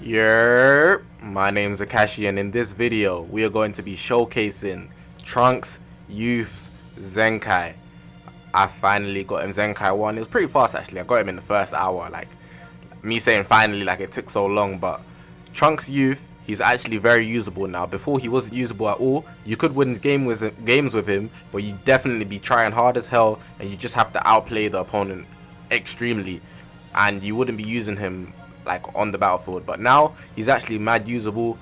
My name's Zakashi, and in this video we are going to be showcasing Trunks Youth's Zenkai. I finally got him Zenkai 1. It was pretty fast actually. I got him in the first hour. Like, me saying finally like it took so long, but Trunks Youth, he's actually very usable now. Before he wasn't usable at all. You could win games with him, but you definitely be trying hard as hell and you just have to outplay the opponent extremely, and you wouldn't be using him like on the battlefield. But now he's actually mad usable.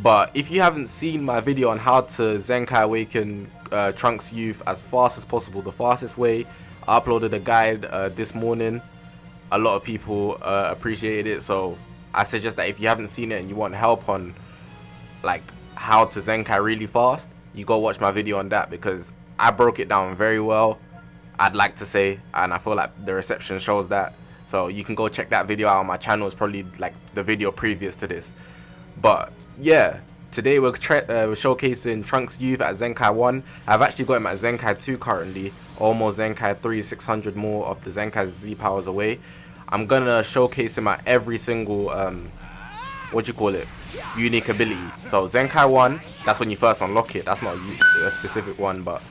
But if you haven't seen my video on how to Zenkai awaken Trunks Youth as fast as possible, the fastest way, I uploaded a guide this morning. A lot of people appreciated it, so I suggest that if you haven't seen it and you want help on like how to Zenkai really fast, you go watch my video on that, because I broke it down very well, I'd like to say, and I feel like the reception shows that. So you can go check that video out on my channel. It's probably like the video previous to this. But yeah, today we're showcasing Trunks Youth at Zenkai 1. I've actually got him at Zenkai 2 currently. Almost Zenkai 3, 600 more of the Zenkai Z powers away. I'm gonna showcase him at every single unique ability. So Zenkai 1, that's when you first unlock it. That's not a specific one, but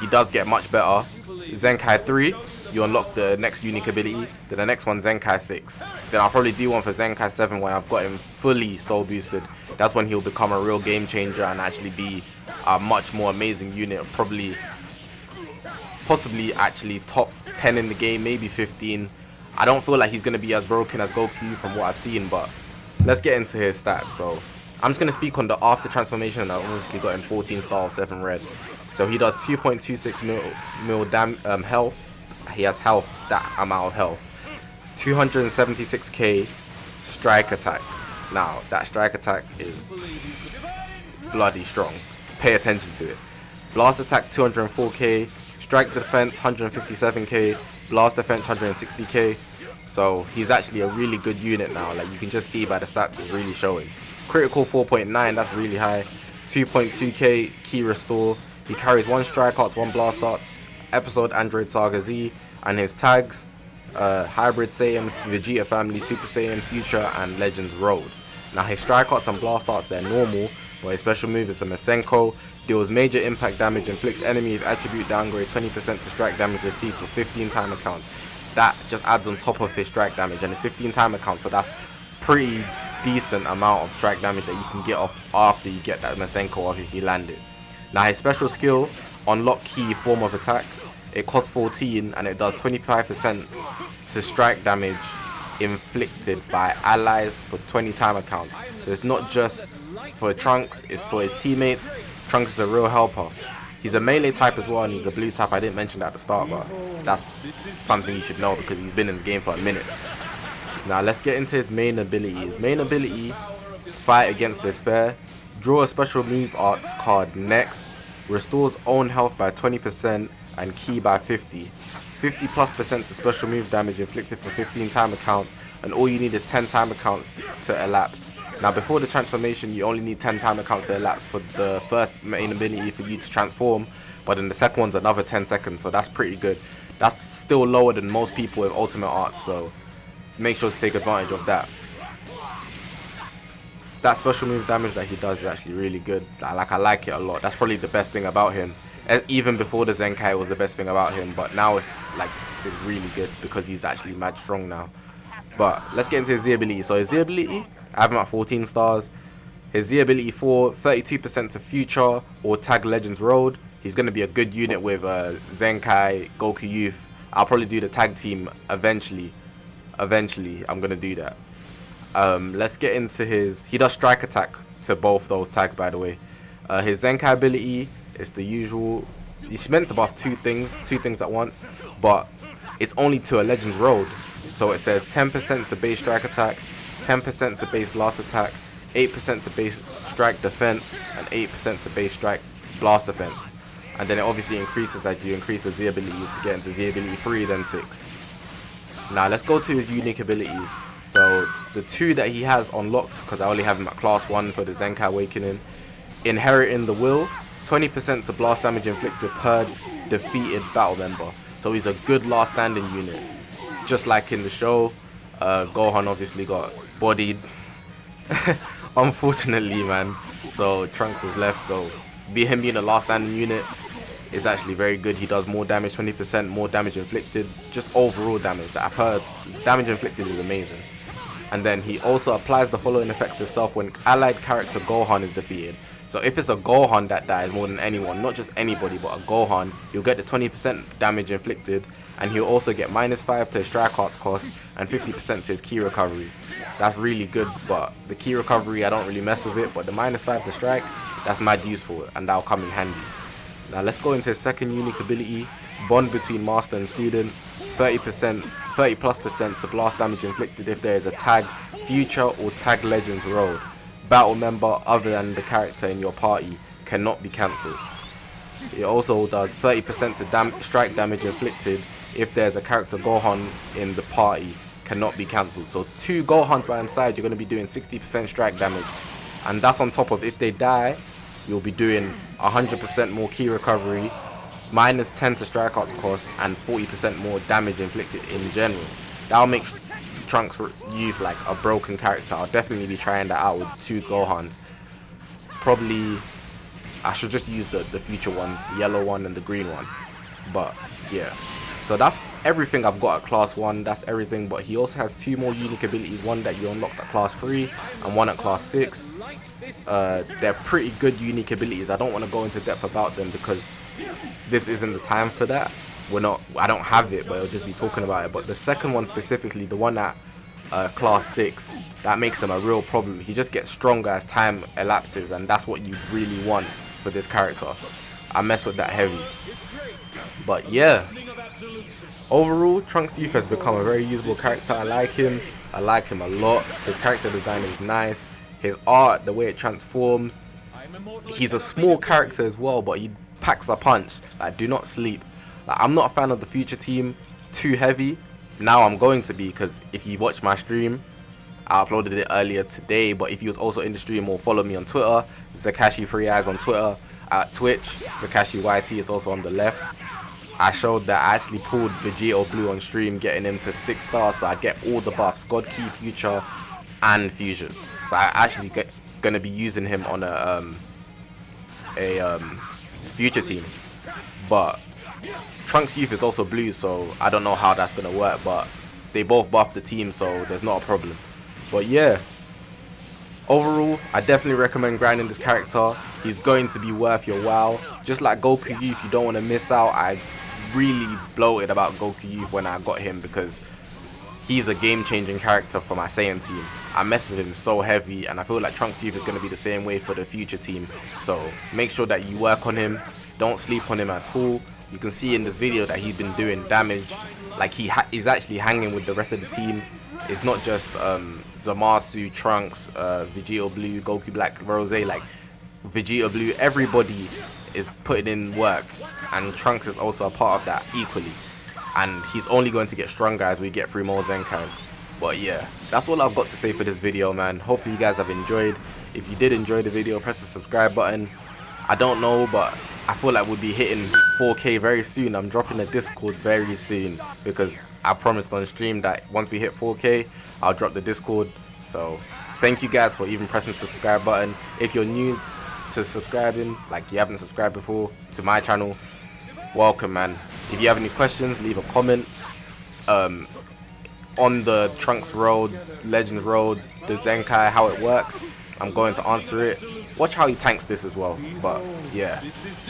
he does get much better. Zenkai 3, you unlock the next unique ability. Then the next one, Zenkai 6. Then I'll probably do one for Zenkai 7 when I've got him fully soul boosted. That's when he'll become a real game changer and actually be a much more amazing unit. Possibly actually top 10 in the game, maybe 15. I don't feel like he's going to be as broken as Goku from what I've seen, but let's get into his stats. So I'm just going to speak on the after transformation, and I obviously got him 14 star, 7 red. So he does 2.26 mil health. He has health, that amount of health. 276k strike attack. Now that strike attack is bloody strong. Pay attention to it. Blast attack 204k. Strike defense 157k. Blast defense 160k. So he's actually a really good unit now. Like, you can just see by the stats, it's really showing. Critical 4.9, that's really high. 2.2k key restore. He carries 1 strike arts, 1 blast arts, episode Android Saga Z, and his tags Hybrid Saiyan, Vegeta Family, Super Saiyan, Future, and Legends Road. Now his strike arts and blast arts, they're normal, but his special move is a Masenko. Deals major impact damage, inflicts enemy with attribute downgrade 20% to strike damage received for 15 time accounts. That just adds on top of his strike damage, and it's 15 time accounts, so that's pretty decent amount of strike damage that you can get off after you get that Masenko off if you land it. Now his special skill, unlock key form of attack. It costs 14 and it does 25% to strike damage inflicted by allies for 20 time accounts. So it's not just for Trunks, it's for his teammates. Trunks is a real helper. He's a melee type as well, and he's a blue type. I didn't mention that at the start, but that's something you should know because he's been in the game for a minute. Now let's get into his main ability. His main ability, Fight Against Despair. Draw a special move arts card next. Restores own health by 20% and ki by 50. 50+% to special move damage inflicted for 15 time accounts, and all you need is 10 time accounts to elapse. Now before the transformation, you only need 10 time accounts to elapse for the first main ability for you to transform, but then the second one's another 10 seconds, so that's pretty good. That's still lower than most people with ultimate arts, so make sure to take advantage of that. That special move damage that he does is actually really good. I like it a lot. That's probably the best thing about him. Even before the Zenkai was the best thing about him, but now it's really good because he's actually mad strong now. But let's get into his Z ability. So his Z ability, I have him at 14 stars. His Z ability 4, 32% to Future or Tag Legends Road. He's going to be a good unit with Zenkai, Goku Youth. I'll probably do the tag team eventually. Eventually, I'm going to do that. Let's get into his... He does strike attack to both those tags, by the way. His Zenkai ability is the usual. He's meant to buff two things at once, but it's only to a Legends Road. So it says 10% to base strike attack, 10% to base blast attack, 8% to base strike defense, and 8% to base strike blast defense. And then it obviously increases as you increase the Z ability to get into Z ability 3, then 6. Now let's go to his unique abilities. So the 2 that he has unlocked, because I only have him at class 1 for the Zenkai Awakening. Inheriting the Will, 20% to blast damage inflicted per defeated battle member. So he's a good last standing unit. Just like in the show, Gohan obviously got bodied, unfortunately, man. So Trunks was left though. Him being the last standing unit is actually very good. He does more damage, 20% more damage inflicted, just overall damage. That I've heard, damage inflicted is amazing. And then he also applies the following effects to self when allied character Gohan is defeated. So if it's a Gohan that dies more than anyone, not just anybody but a Gohan, he'll get the 20% damage inflicted, and he'll also get -5 to his strike arts cost and 50% to his key recovery. That's really good, but the key recovery I don't really mess with it, but the -5 to strike, that's mad useful and that'll come in handy. Now let's go into his second unique ability, bond between master and student, 30+% to blast damage inflicted if there is a tag, future or tag legends rolled. Battle member other than the character in your party cannot be cancelled. It also does 30% to strike damage inflicted if there's a character Gohan in the party cannot be cancelled. So 2 Gohans by inside, you're going to be doing 60% strike damage, and that's on top of if they die, you'll be doing 100% more key recovery, -10 to strike arts cost, and 40% more damage inflicted in general. That'll make Trunks use like a broken character. I'll definitely be trying that out with 2 Gohans. Probably I should just use the future ones, the yellow one and the green one. But yeah, so that's everything I've got at class 1. That's everything, but he also has 2 more unique abilities, one that you unlocked at class 3 and one at class 6. They're pretty good unique abilities. I don't want to go into depth about them because this isn't the time for that. I don't have it, but I'll just be talking about it. But the second one specifically, the one at class 6, that makes him a real problem. He just gets stronger as time elapses, and that's what you really want for this character. I mess with that heavy. But yeah, overall, Trunks Youth has become a very usable character. I like him a lot. His character design is nice. His art, the way it transforms. He's a small character as well, but he packs a punch. Like, do not sleep. Like, I'm not a fan of the future team, too heavy. Now I'm going to be, because if you watch my stream, I uploaded it earlier today, but if you was also in the stream or follow me on Twitter, Zakashi 3 Eyes on Twitter, at Twitch, Zakashi YT is also on the left. I showed that I actually pulled Vegito Blue on stream, getting him to 6 stars, so I get all the buffs, God Key, Future, and Fusion. So I actually gonna be using him on a future team. But Trunks Youth is also blue, so I don't know how that's gonna work, but they both buff the team, so there's not a problem. But yeah, overall, I definitely recommend grinding this character. He's going to be worth your while. Just like Goku Youth, you don't want to miss out. I really bloated about Goku Youth when I got him because he's a game-changing character for my Saiyan team. I mess with him so heavy, and I feel like Trunks Youth is going to be the same way for the future team. So make sure that you work on him. Don't sleep on him at all. You can see in this video that he's been doing damage. Like, he's actually hanging with the rest of the team. It's not just Zamasu, Trunks, Vegito Blue, Goku Black, Rose. Like, Vegito Blue, everybody is putting in work, and Trunks is also a part of that equally. And he's only going to get stronger as we get through more Zenkais. But yeah, that's all I've got to say for this video, man. Hopefully you guys have enjoyed. If you did enjoy the video, press the subscribe button. I don't know, but I feel like we'll be hitting 4K very soon. I'm dropping a Discord very soon because I promised on stream that once we hit 4K, I'll drop the Discord. So thank you guys for even pressing the subscribe button. If you're new to subscribing, like you haven't subscribed before to my channel, welcome, man. If you have any questions, leave a comment. On the Trunks Road, Legends Road, the Zenkai, how it works, I'm going to answer it. Watch how he tanks this as well. But yeah,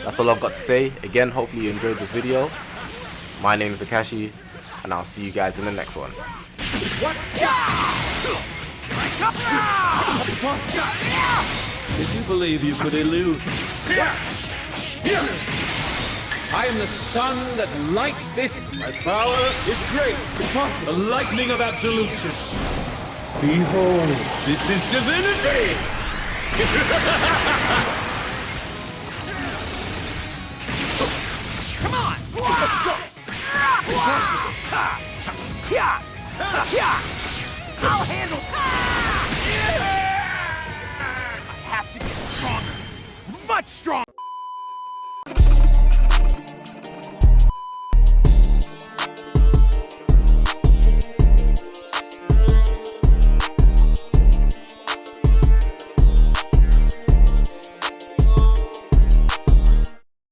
that's all I've got to say. Again, hopefully you enjoyed this video. My name is Zakashi, and I'll see you guys in the next one. Did you believe you could elude? I am the sun that lights this. My power is great. The lightning of absolution. Behold, this is divinity! Come on!